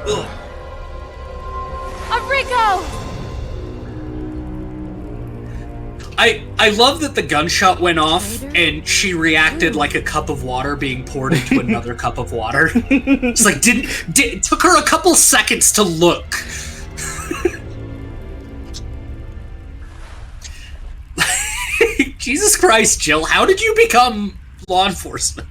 Ugh. Enrico! I love that the gunshot went off and she reacted like a cup of water being poured into another cup of water. It's like it took her a couple seconds to look. Jesus Christ, Jill, how did you become law enforcement?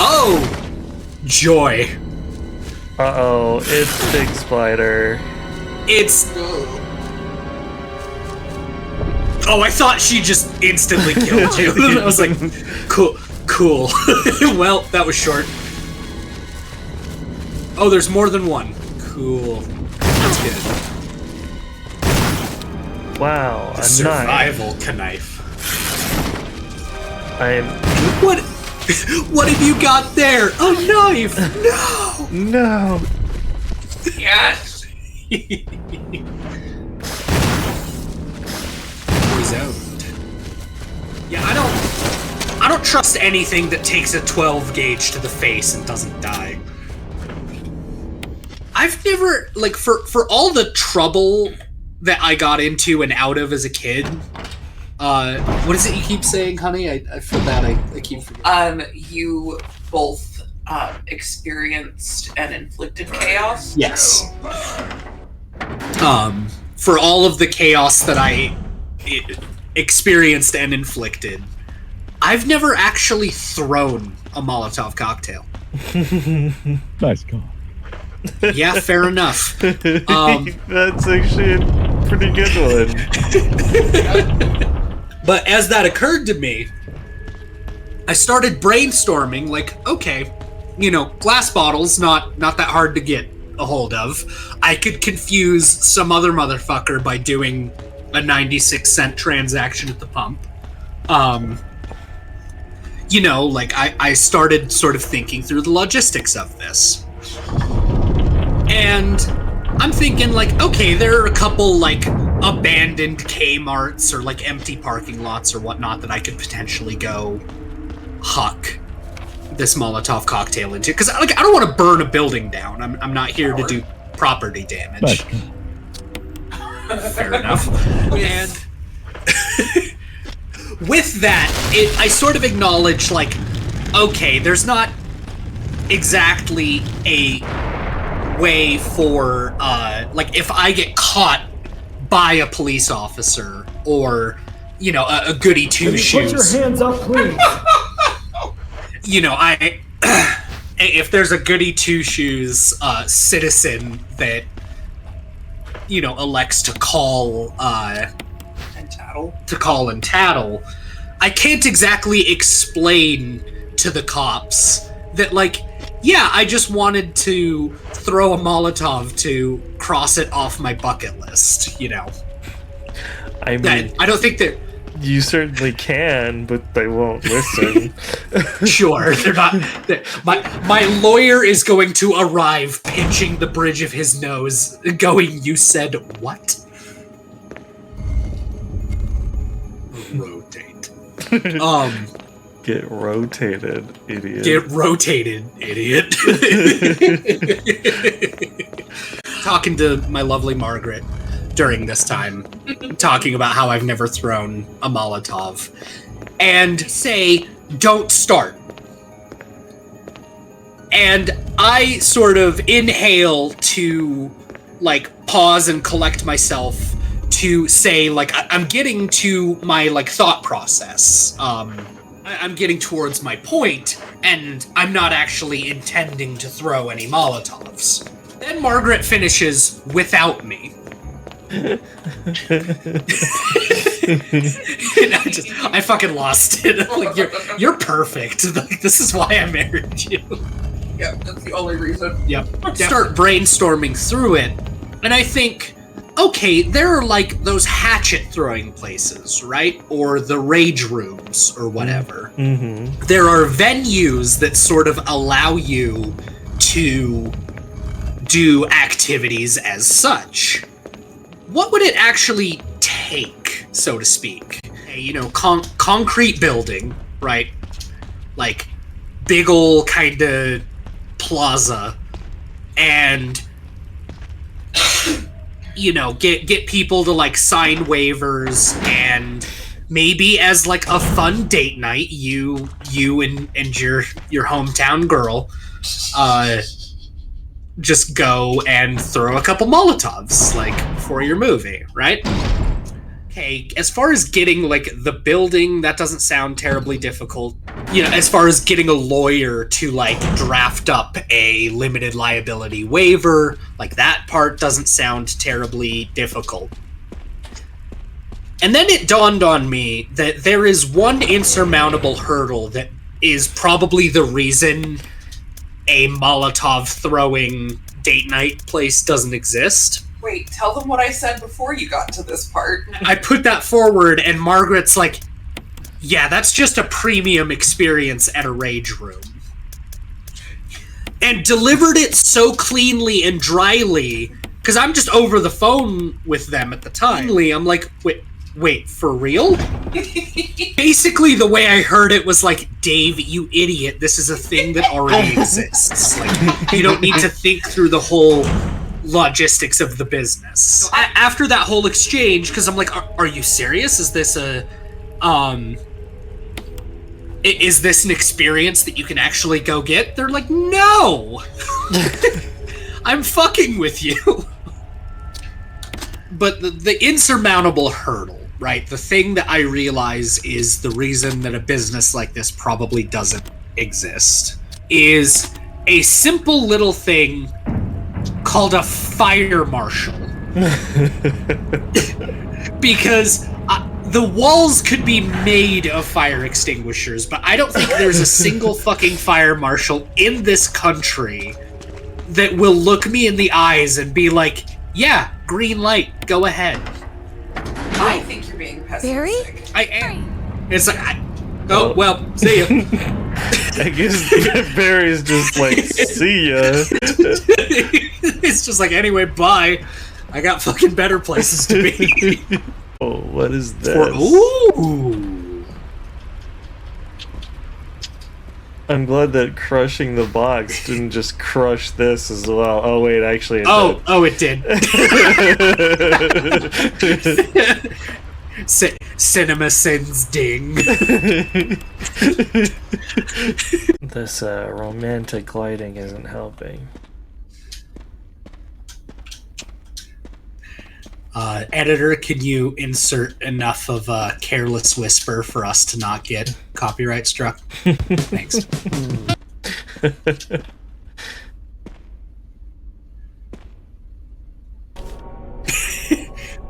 Oh! Joy. Uh-oh, it's Big Spider. It's... Oh, I thought she just instantly killed you. I was like, cool. Well, that was short. Oh, there's more than one. Cool. That's good. Wow, The a survival knife. knife. What have you got there? A knife! No! No! Yes! Boys owned. Yeah, I don't trust anything that takes a 12 gauge to the face and doesn't die. I've never, like, for all the trouble that I got into and out of as a kid, what is it you keep saying, honey? I feel bad, I keep forgetting. You both experienced and inflicted chaos? Yes. For all of the chaos that I experienced and inflicted, I've never actually thrown a Molotov cocktail. Nice call. Yeah, fair enough. That's actually a pretty good one. But as that occurred to me, I started brainstorming, like, okay, you know, glass bottles, not that hard to get a hold of. I could confuse some other motherfucker by doing a 96-cent transaction at the pump. You know, like, I started sort of thinking through the logistics of this. And I'm thinking, like, okay, there are a couple, like, abandoned Kmarts or, like, empty parking lots or whatnot that I could potentially go huck this Molotov cocktail into. Because, like, I don't want to burn a building down. I'm not here to do property damage. Fair enough. And with that, I sort of acknowledge, like, okay, there's not exactly a way for, like, if I get caught by a police officer or, you know, a goody two-shoes. Put your hands up, please. You know, if there's a goody two-shoes citizen that, you know, elects to call and tattle, I can't exactly explain to the cops that, like, yeah, I just wanted to throw a Molotov to cross it off my bucket list, you know. I mean, I don't think that... You certainly can, but they won't listen. Sure, they're not... My lawyer is going to arrive pinching the bridge of his nose, going, you said what? Rotate. Get rotated, idiot. Get rotated, idiot. Talking to my lovely Margaret during this time, talking about how I've never thrown a Molotov, and say, don't start. And I sort of inhale to, like, pause and collect myself to say, like, I'm getting to my, like, thought process. I'm getting towards my point, and I'm not actually intending to throw any Molotovs. Then Margaret finishes without me. And I fucking lost it. Like, you're perfect. Like, this is why I married you. Yeah, that's the only reason. Yep. Start brainstorming through it, and I think, okay, there are, like, those hatchet throwing places, right? Or the rage rooms, or whatever. Mm-hmm. There are venues that sort of allow you to do activities as such. what would it actually take, so to speak? A, concrete building, right? Like, big ol' kind of plaza, and get people to like sign waivers, and maybe as like a fun date night, you and your hometown girl just go and throw a couple Molotovs like for your movie, right? Okay, as far as getting like the building, that doesn't sound terribly difficult. As far as getting a lawyer to like draft up a limited liability waiver, like that part doesn't sound terribly difficult. And then it dawned on me that there is one insurmountable hurdle that is probably the reason a Molotov throwing date night place doesn't exist. Wait, tell them what I said before you got to this part. I put that forward, and Margaret's like, yeah, that's just a premium experience at a rage room. And delivered it so cleanly and dryly, because I'm just over the phone with them at the time. I'm like, wait, for real? Basically, the way I heard it was like, Dave, you idiot, this is a thing that already exists. Like, you don't need to think through the whole logistics of the business. So after that whole exchange, because I'm like, are you serious? Is this is this an experience that you can actually go get? They're like, no! I'm fucking with you. But the insurmountable hurdle, right? The thing that I realize is the reason that a business like this probably doesn't exist is a simple little thing called a fire marshal. Because the walls could be made of fire extinguishers, but I don't think there's a single fucking fire marshal in this country that will look me in the eyes and be like, yeah, green light, go ahead. I think you're being pessimistic. Barry? I am. It's like, oh, well, see ya. I guess Barry's just like, see ya. It's just like, anyway, bye. I got fucking better places to be. Oh, what is this? Ooh. I'm glad that crushing the box didn't just crush this as well. Oh wait, actually it did. Oh, it did. Cinema sins ding. This romantic lighting isn't helping. Editor, can you insert enough of a careless whisper for us to not get copyright struck? Thanks.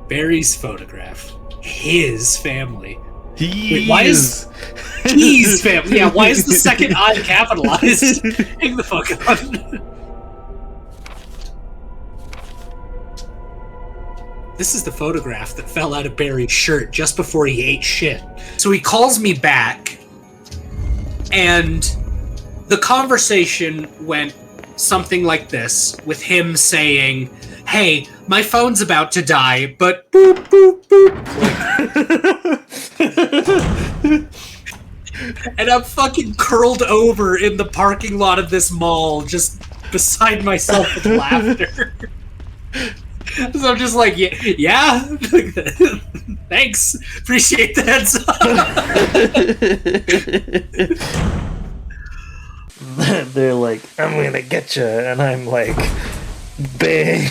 Barry's photograph. His family. Wait, why is his family? Yeah, why is the second I capitalized? Hang the fuck on. This is the photograph that fell out of Barry's shirt just before he ate shit. So he calls me back, and the conversation went something like this, with him saying, hey, my phone's about to die, but boop, boop, boop. And I'm fucking curled over in the parking lot of this mall, just beside myself with laughter. So I'm just like, yeah. Thanks. Appreciate the heads They're like, I'm gonna get you, and I'm like, bang.